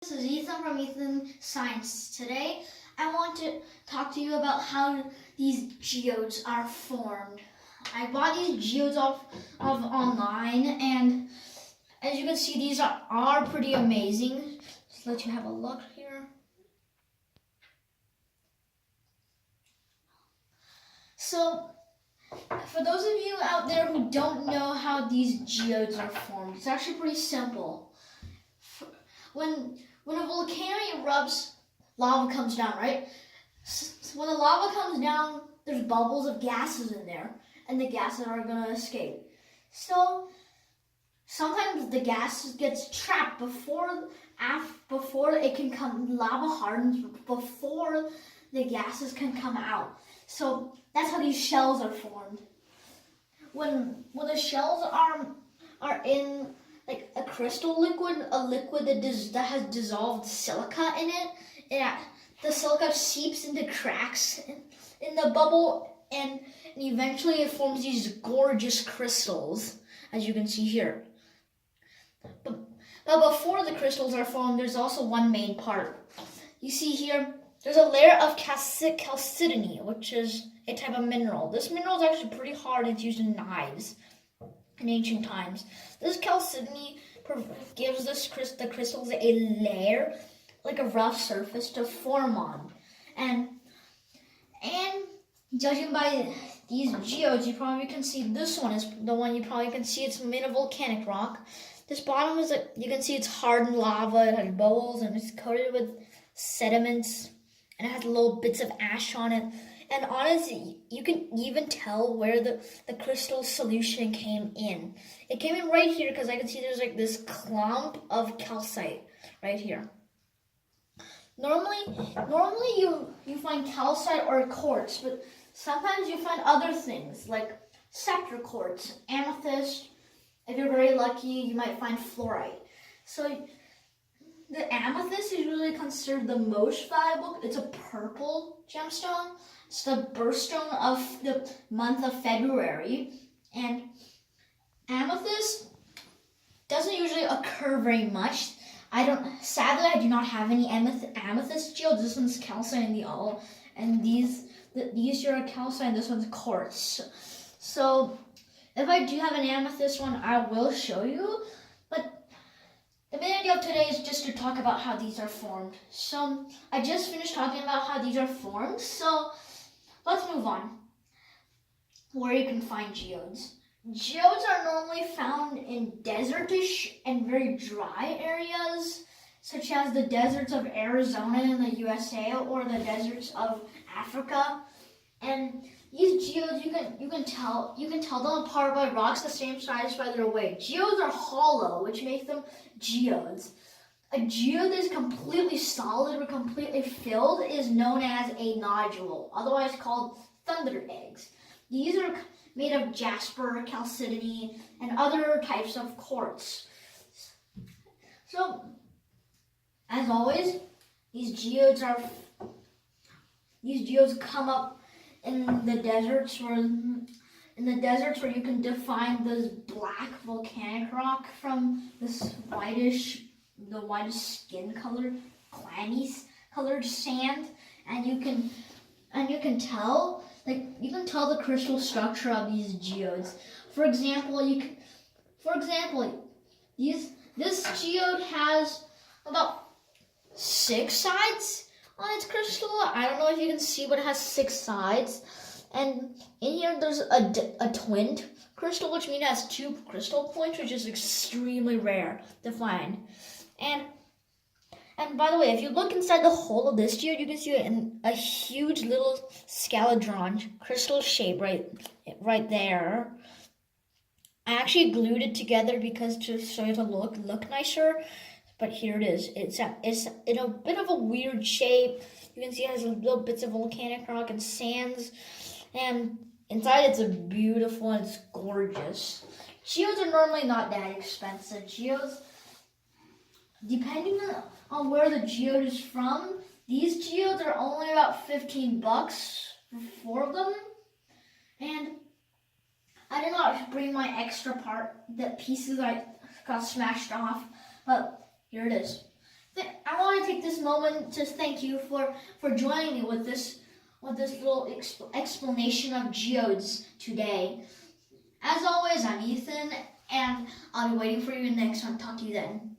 This is Ethan from Ethan Science. Today I want to talk to you about how these geodes are formed. I bought these geodes off of online, and as you can see, these are pretty amazing. Just let you have a look here. So, for those of you out there who don't know how these geodes are formed, it's actually pretty simple. When a volcano erupts, lava comes down, right? So when the lava comes down, there's bubbles of gases in there, and the gases are going to escape. So sometimes the gas gets trapped before it can come. Lava hardens before the gases can come out. So that's how these shells are formed. When the shells are in like a crystal liquid, a liquid that has dissolved silica in it, the silica seeps into cracks in the bubble, and eventually it forms these gorgeous crystals, as you can see here. But before the crystals are formed, there's also one main part. You see here, there's a layer of chalcedony, which is a type of mineral. This mineral is actually pretty hard. It's used in knives in ancient times. This chalcedony gives the crystals a layer, like a rough surface to form on. And judging by these geodes, you probably can see this one is the one you probably can see. It's made of volcanic rock. This bottom is you can see it's hardened lava. It has bubbles and it's coated with sediments, and it has little bits of ash on it. And honestly, you can even tell where the crystal solution came in. It came in right here because I can see there's like this clump of calcite right here. Normally you find calcite or quartz, but sometimes you find other things like scepter quartz, amethyst. If you're very lucky, you might find fluorite. So the amethyst is usually considered the most valuable. It's a purple gemstone. It's the birthstone of the month of February. And amethyst doesn't usually occur very much. Sadly, I do not have any amethyst geodes. This one's calcite and these here are calcite and this one's quartz. So if I do have an amethyst one, I will show you. But the main idea of today is just to talk about how these are formed. So I just finished talking about how these are formed. So let's move on. Where you can find geodes. Geodes are normally found in desertish and very dry areas, such as the deserts of Arizona in the USA or the deserts of Africa. And these geodes, you can tell them apart by rocks the same size by their weight. Geodes are hollow, which makes them geodes. A geode that is completely solid or completely filled is known as a nodule, otherwise called thunder eggs. These are made of jasper, chalcedony, and other types of quartz. So, as always, these geodes come up in the deserts where you can define this black volcanic rock from this whitish skin color, clammy colored sand, and you can tell the crystal structure of these geodes. For example, this geode has about 6 sides on its crystal. I don't know if you can see, but it has 6 sides. And in here, there's a twinned crystal, which means it has 2 crystal points, which is extremely rare to find. And by the way, if you look inside the hole of this geode, you can see a huge little scaladron crystal shape right there. I actually glued it together because to show you to look nicer. But here it is. It's in a bit of a weird shape. You can see it has little bits of volcanic rock and sands. And inside it's beautiful and it's gorgeous. Geodes are normally not that expensive. Geodes, depending on where the geode is from, these geodes are only about $15 for 4 of them. And I did not bring my extra part, the pieces I got smashed off, but here it is. I want to take this moment to thank you for joining me with this little explanation of geodes today. As always, I'm Ethan, and I'll be waiting for you next time. Talk to you then.